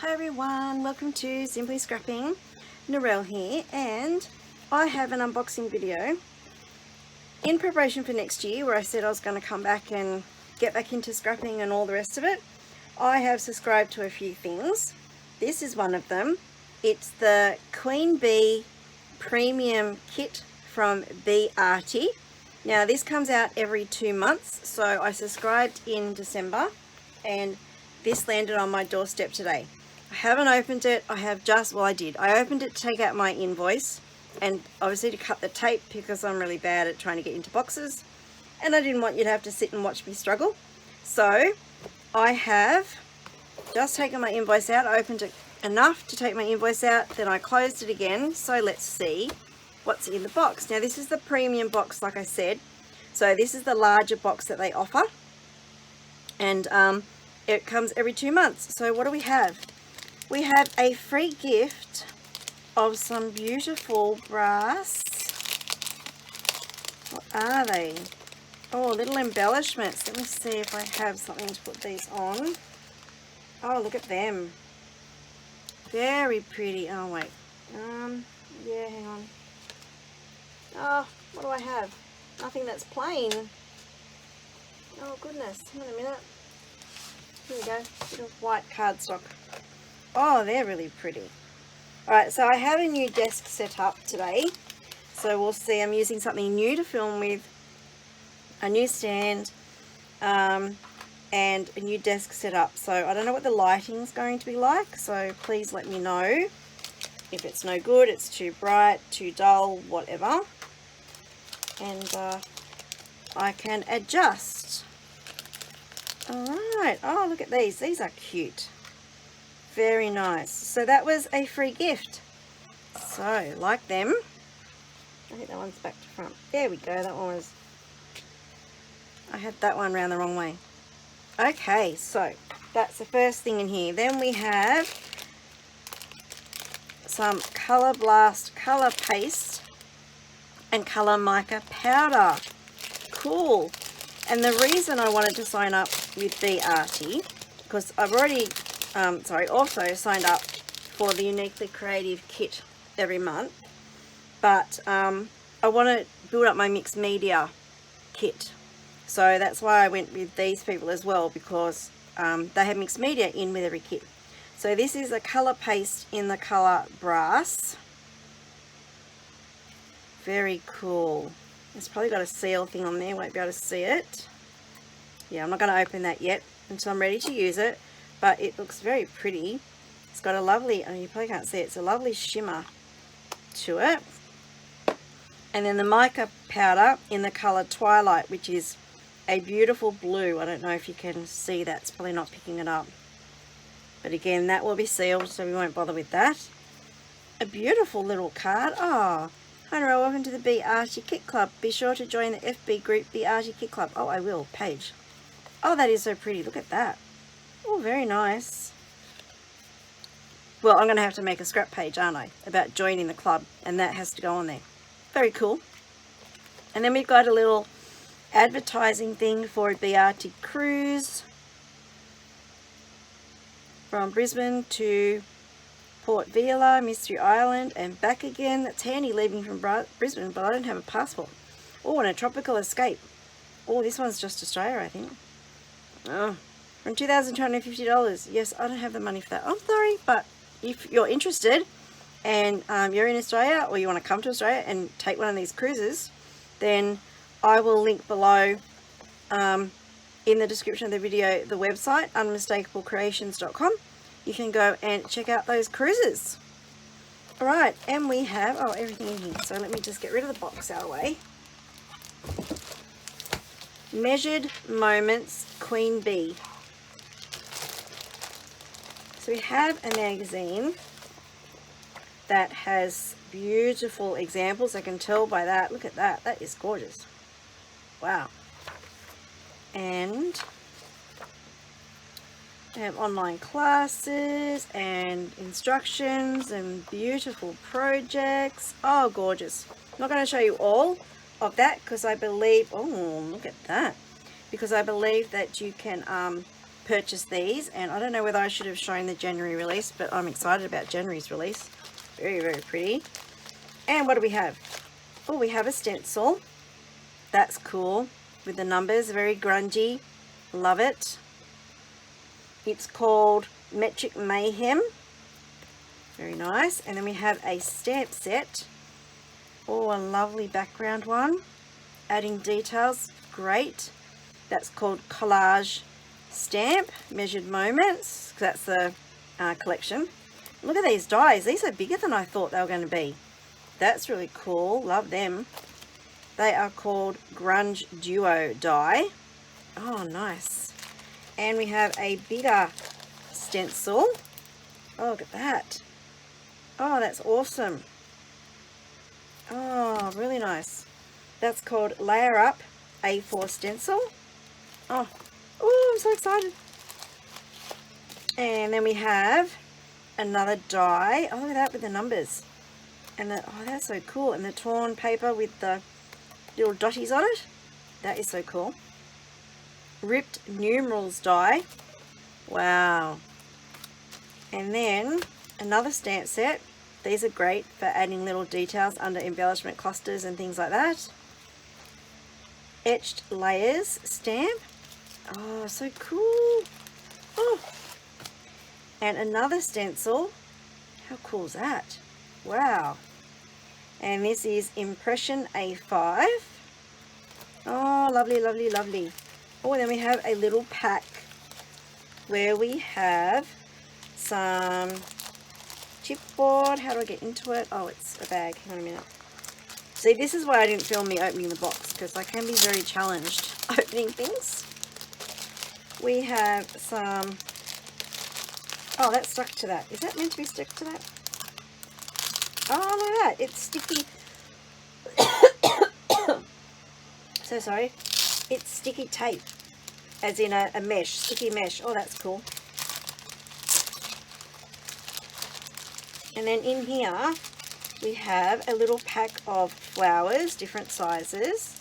Hi everyone, welcome to Simply Scrapping. Narelle here, and I have an unboxing video in preparation for next year where I said I was going to come back and get back into scrapping and all the rest of it. I have subscribed to a few things. This is one of them. It's the Queen Bee Premium Kit from Bee Arty. Now this comes out every 2 months, so I subscribed in December and this landed on my doorstep today. I haven't opened it. I have just, well I did. I opened it to take out my invoice and obviously to cut the tape because I'm really bad at trying to get into boxes and I didn't want you to have to sit and watch me struggle. So I have just taken my invoice out. I opened it enough to take my invoice out, then I closed it again. So let's see what's in the box. Now this is the premium box, like I said. So this is the larger box that they offer, and it comes every 2 months. So what do we have? We have a free gift of some beautiful brass. What are they? Oh, little embellishments. Let me see if I have something to put these on. Oh, look at them. Very pretty. Oh, wait. Yeah, hang on. Oh, what do I have? Nothing that's plain. Oh, goodness. Hang on a minute. Here we go. Bit of white cardstock. Oh, they're really pretty. Alright, so I have a new desk set up today. So we'll see. I'm using something new to film with. A new stand. And a new desk set up. So I don't know what the lighting's going to be like. So please let me know if it's no good, it's too bright, too dull, whatever. And I can adjust. Alright, oh look at these. These are cute. Very nice. So that was a free gift. So, like them. I think that one's back to front. There we go, that one was... I had that one round the wrong way. Okay, so that's the first thing in here. Then we have some Colour Blast colour paste and colour mica powder. Cool. And the reason I wanted to sign up with Bee Arty, because I've already also signed up for the Uniquely Creative kit every month, but I want to build up my mixed media kit. So that's why I went with these people as well, because they have mixed media in with every kit. So this is a colour paste in the colour brass. Very cool. It's probably got a seal thing on there, won't be able to see it. Yeah, I'm not going to open that yet until I'm ready to use it, but it looks very pretty. It's got a lovely, you probably can't see it, it's a lovely shimmer to it. And then the mica powder in the colour Twilight, which is a beautiful blue. I don't know if you can see that, it's probably not picking it up. But again, that will be sealed, so we won't bother with that. A beautiful little card. Oh, hi Narelle, welcome to the Bee Arty Kit Club. Be sure to join the FB group Bee Arty Kit Club. Oh, I will. Page. Oh, that is so pretty. Look at that. Oh, very nice. Well, I'm going to have to make a scrap page, aren't I, about joining the club, and that has to go on there. Very cool. And then we've got a little advertising thing for a Bee Arty cruise from Brisbane to Port Vila, Mystery Island, and back again. That's handy leaving from Brisbane, but I don't have a passport. Oh, and a tropical escape. Oh, this one's just Australia, I think. Oh, from $2,250. Yes, I don't have the money for that. I'm sorry, but if you're interested and you're in Australia, or you want to come to Australia and take one of these cruises, then I will link below in the description of the video the website, unmistakablecreations.com. You can go and check out those cruises. Alright, and we have, oh, everything in here. So let me just get rid of the box out of the way. Measured Moments Queen Bee. So we have a magazine that has beautiful examples. I can tell by that. Look at that. That is gorgeous. Wow. And they have online classes and instructions and beautiful projects. Oh, gorgeous. I'm not going to show you all of that because I believe, oh, look at that. Because I believe that you can purchased these, and I don't know whether I should have shown the January release, but I'm excited about January's release. Very, very pretty. And what do we have? Oh, we have a stencil. That's cool. With the numbers, very grungy. Love it. It's called Metric Mayhem. Very nice. And then we have a stamp set. Oh, a lovely background one. Adding details. Great. That's called Collage Stamp. Measured Moments. That's the collection. Look at these dies. These are bigger than I thought they were going to be. That's really cool. Love them. They are called Grunge Duo die. Oh, nice. And we have a bigger stencil. Oh, look at that. Oh, that's awesome. Oh, really nice. That's called Layer Up A4 stencil. Oh, I'm so excited. And then we have another die. Oh, look at that with the numbers. And the, oh, that's so cool. And the torn paper with the little dotties on it. That is so cool. Ripped numerals die. Wow. And then another stamp set. These are great for adding little details under embellishment clusters and things like that. Etched layers stamp. Oh, so cool. Oh. And another stencil. How cool is that? Wow. And this is Impression A5. Oh, lovely, lovely, lovely. Oh, and then we have a little pack where we have some chipboard. How do I get into it? Oh, it's a bag. Hang on a minute. See, this is why I didn't film me opening the box, because I can be very challenged opening things. We have some... Oh, that's stuck to that. Is that meant to be stuck to that? Oh, look at that. It's sticky. So sorry. It's sticky tape. As in a mesh. Sticky mesh. Oh, that's cool. And then in here, we have a little pack of flowers, different sizes.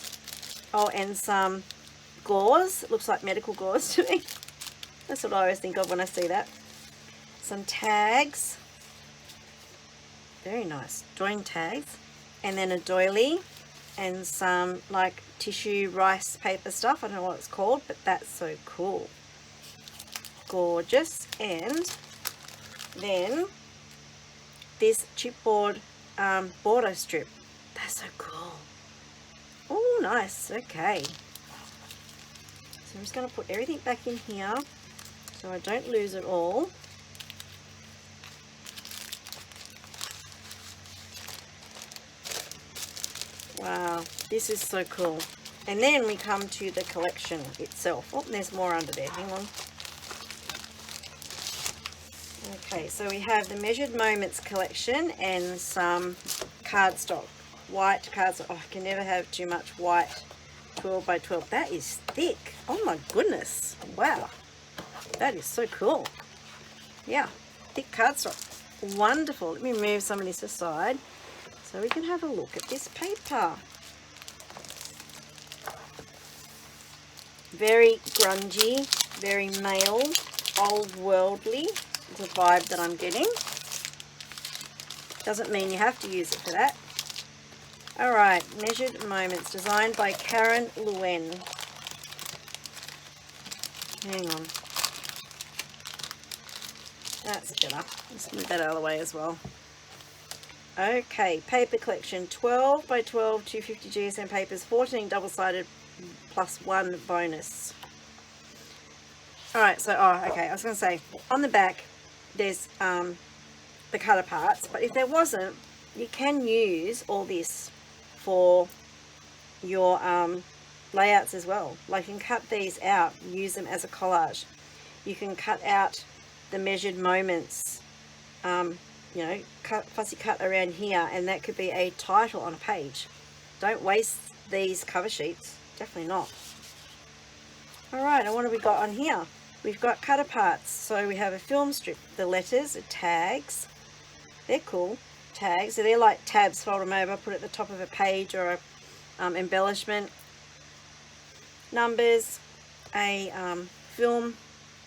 Oh, and some gauze. It looks like medical gauze to me. That's what I always think of when I see that. Some tags. Very nice. Drawing tags. And then a doily. And some like tissue rice paper stuff. I don't know what it's called, but that's so cool. Gorgeous. And then this chipboard border strip. That's so cool. Oh, nice. Okay. So I'm just going to put everything back in here so I don't lose it all. Wow, this is so cool. And then we come to the collection itself. Oh, there's more under there. Hang on. Okay, so we have the Measured Moments collection and some cardstock. White cardstock. Oh, I can never have too much white 12 by 12. That is thick. Oh my goodness. Wow. That is so cool. Yeah, thick cardstock. Wonderful. Let me move some of this aside so we can have a look at this paper. Very grungy, very male, old worldly. It's a vibe that I'm getting. Doesn't mean you have to use it for that. Alright, Measured Moments, designed by Karen Luen. Hang on. That's better. Let's move that out of the way as well. Okay, paper collection, 12 by 12 250 GSM papers, 14 double-sided plus 1 bonus. Alright, so, okay, I was going to say, on the back, there's the cutter parts, but if there wasn't, you can use all this for your layouts as well. Like, you can cut these out, use them as a collage. You can cut out the Measured Moments, you know, fussy cut around here, and that could be a title on a page. Don't waste these cover sheets, definitely not. Alright, and what have we got on here? We've got cutter parts. So we have a film strip, the letters, the tags. They're cool, tags. So they're like tabs, fold them over, put it at the top of a page or a embellishment. Numbers, a film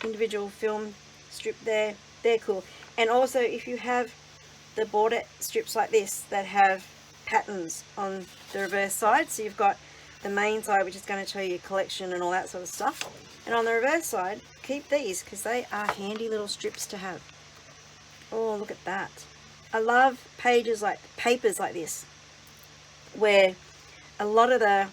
individual film strip there. They're cool. And also if you have the border strips like this that have patterns on the reverse side, so you've got the main side which is going to show you your collection and all that sort of stuff, and on the reverse side keep these because they are handy little strips to have. Oh, look at that. I love papers like this where a lot of the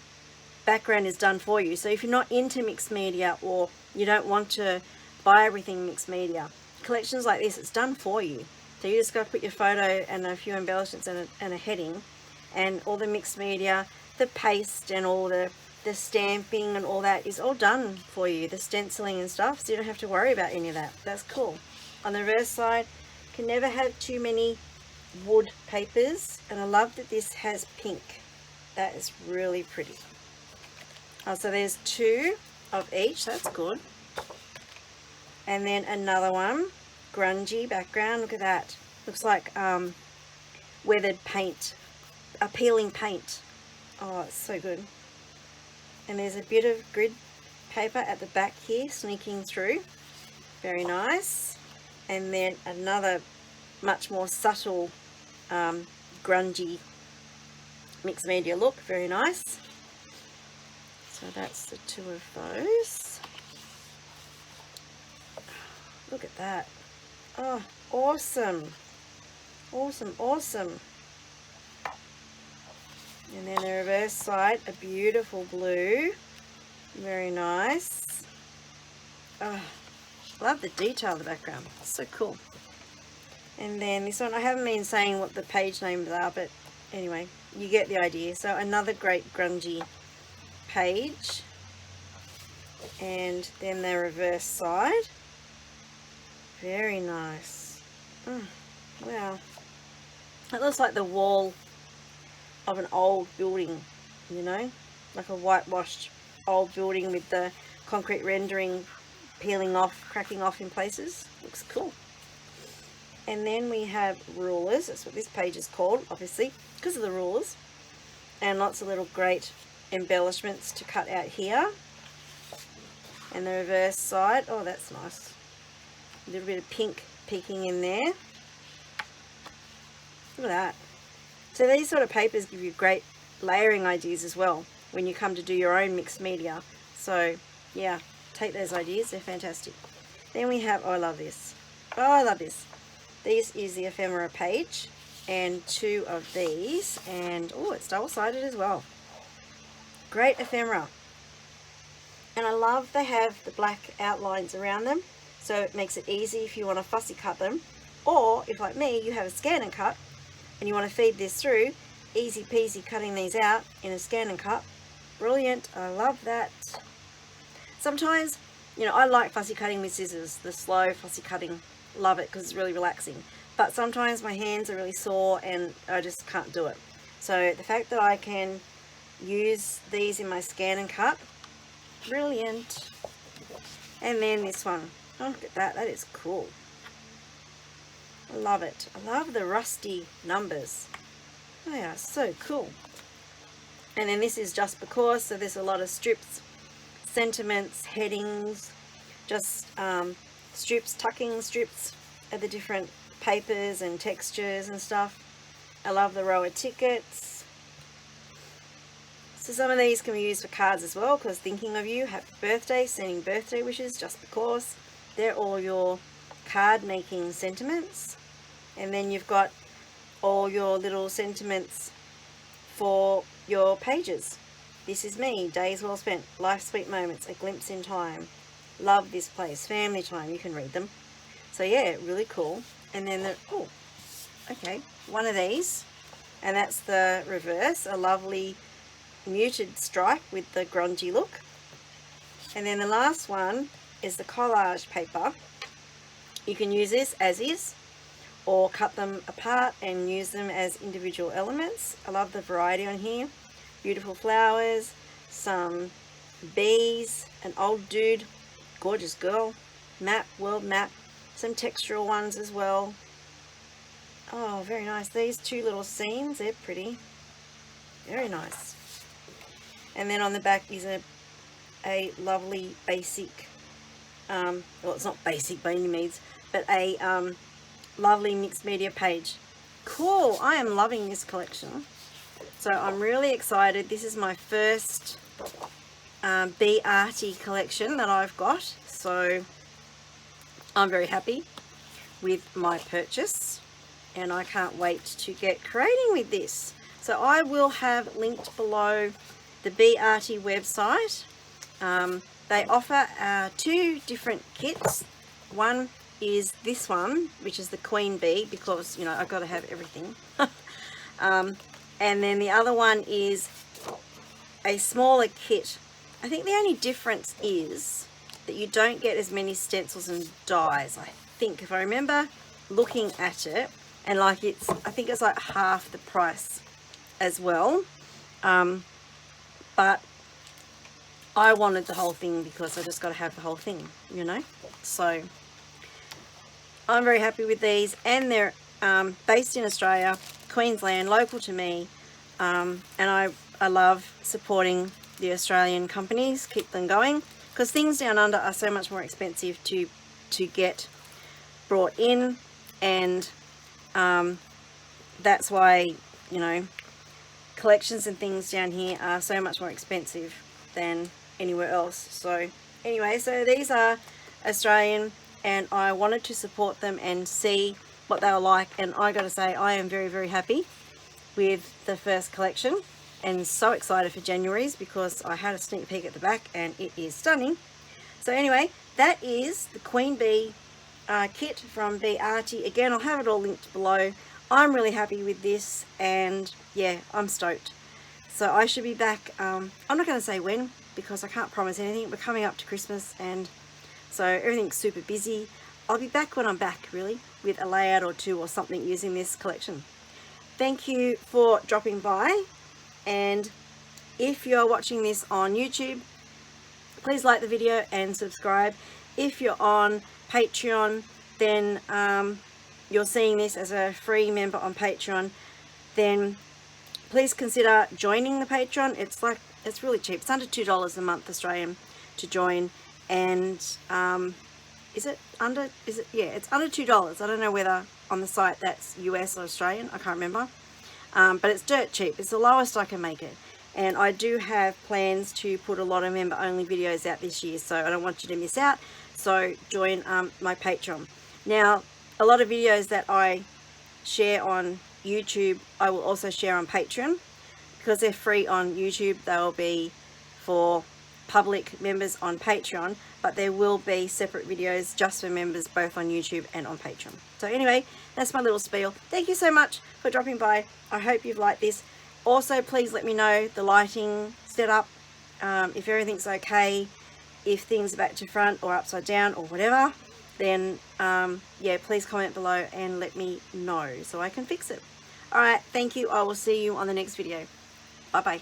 background is done for you. So if you're not into mixed media or you don't want to buy everything mixed media, collections like this, it's done for you. So you just got to put your photo and a few embellishments and a heading, and all the mixed media, the paste and all the stamping and all that is all done for you, the stenciling and stuff, so you don't have to worry about any of that. That's cool. On the reverse side, can never have too many wood papers, and I love that this has pink. That is really pretty. Oh, so there's 2 of each, that's good. And then another one, grungy background, look at that. Looks like weathered paint, peeling paint. Oh, it's so good. And there's a bit of grid paper at the back here sneaking through. Very nice. And then another much more subtle grungy mixed media look. Very nice. So that's the 2 of those. Look at that. Oh, awesome. Awesome, awesome. And then the reverse side, a beautiful blue. Very nice. Oh, love the detail of the background. So cool. And then this one, I haven't been saying what the page names are, but anyway, you get the idea. So another great grungy page. And then the reverse side. Very nice. Wow. It looks like the wall of an old building, you know, like a whitewashed old building with the concrete rendering peeling off, cracking off in places. Looks cool. And then we have rulers. That's what this page is called, obviously, because of the rulers. And lots of little great embellishments to cut out here. And the reverse side. Oh, that's nice. A little bit of pink peeking in there. Look at that. So these sort of papers give you great layering ideas as well when you come to do your own mixed media. So yeah, take those ideas, they're fantastic. Then we have, oh, I love this. Oh, I love this. This is the ephemera page and 2 of these, and oh, it's double-sided as well. Great ephemera. And I love they have the black outlines around them, so it makes it easy if you want to fussy cut them, or if like me you have a scan and cut and you want to feed this through, easy peasy cutting these out in a scan and cut. Brilliant. I love that. Sometimes, you know, I like fussy cutting with scissors, the slow fussy cutting. Love it because it's really relaxing. But sometimes my hands are really sore and I just can't do it. So the fact that I can use these in my scan and cut, brilliant. And then this one. Oh, look at that. That is cool. I love it. I love the rusty numbers. They are so cool. And then this is just because, so there's a lot of strips, sentiments, headings, just strips, tucking strips of the different papers and textures and stuff. I love the row of tickets. So some of these can be used for cards as well, because thinking of you, happy birthday, sending birthday wishes just because. They're all your card making sentiments. And then you've got all your little sentiments for your pages. This is me, days well spent, life sweet moments, a glimpse in time, love this place, family time, you can read them. So yeah, really cool. And then the, oh, okay, one of these, and that's the reverse, a lovely muted stripe with the grungy look. And then the last one is the collage paper. You can use this as is, or cut them apart and use them as individual elements. I love the variety on here. Beautiful flowers, some bees, an old dude, gorgeous girl, map, world map, some textural ones as well. Oh, very nice. These 2 little seams, they're pretty. Very nice. And then on the back is a lovely basic well, it's not basic by any means, but a lovely mixed media page. Cool. I am loving this collection. So I'm really excited. This is my first Bee Arty collection that I've got. So I'm very happy with my purchase, and I can't wait to get creating with this. So I will have linked below the Bee Arty website. They offer 2 different kits. One is this one, which is the Queen Bee, because, you know, I've got to have everything. And then the other one is a smaller kit. I think the only difference is that you don't get as many stencils and dies, I think, if I remember looking at it. And like I think it's like half the price as well. But I wanted the whole thing because I just got to have the whole thing, you know. So I'm very happy with these, and they're based in Australia, Queensland, local to me, and I love supporting the Australian companies, keep them going, because things down under are so much more expensive to get brought in, and that's why, you know, collections and things down here are so much more expensive than anywhere else. So anyway, so these are Australian, and I wanted to support them and see what they were like, and I gotta say I am very, very happy with the first collection, and so excited for January's because I had a sneak peek at the back and it is stunning. So anyway, that is the Queen Bee kit from Bee Arty. Again, I'll have it all linked below. I'm really happy with this, and yeah, I'm stoked. So I should be back, I'm not going to say when because I can't promise anything. We're coming up to Christmas, and so everything's super busy. I'll be back when I'm back, really, with a layout or 2 or something using this collection. Thank you for dropping by, and if you're watching this on YouTube, please like the video and subscribe. If you're on Patreon, then you're seeing this as a free member on Patreon, then please consider joining the Patreon. It's really cheap. It's under $2 a month Australian to join, and it's under $2. I don't know whether on the site that's US or Australian, I can't remember, but it's dirt cheap. It's the lowest I can make it, and I do have plans to put a lot of member only videos out this year, so I don't want you to miss out. So join my Patreon. Now, a lot of videos that I share on YouTube I will also share on Patreon. Because they're free on YouTube, they will be for public members on Patreon, but there will be separate videos just for members both on YouTube and on Patreon. So anyway, that's my little spiel. Thank you so much for dropping by. I hope you've liked this. Also, please let me know the lighting setup, if everything's okay, if things are back to front or upside down or whatever, then yeah, please comment below and let me know so I can fix it. Alright, thank you. I will see you on the next video. Bye bye.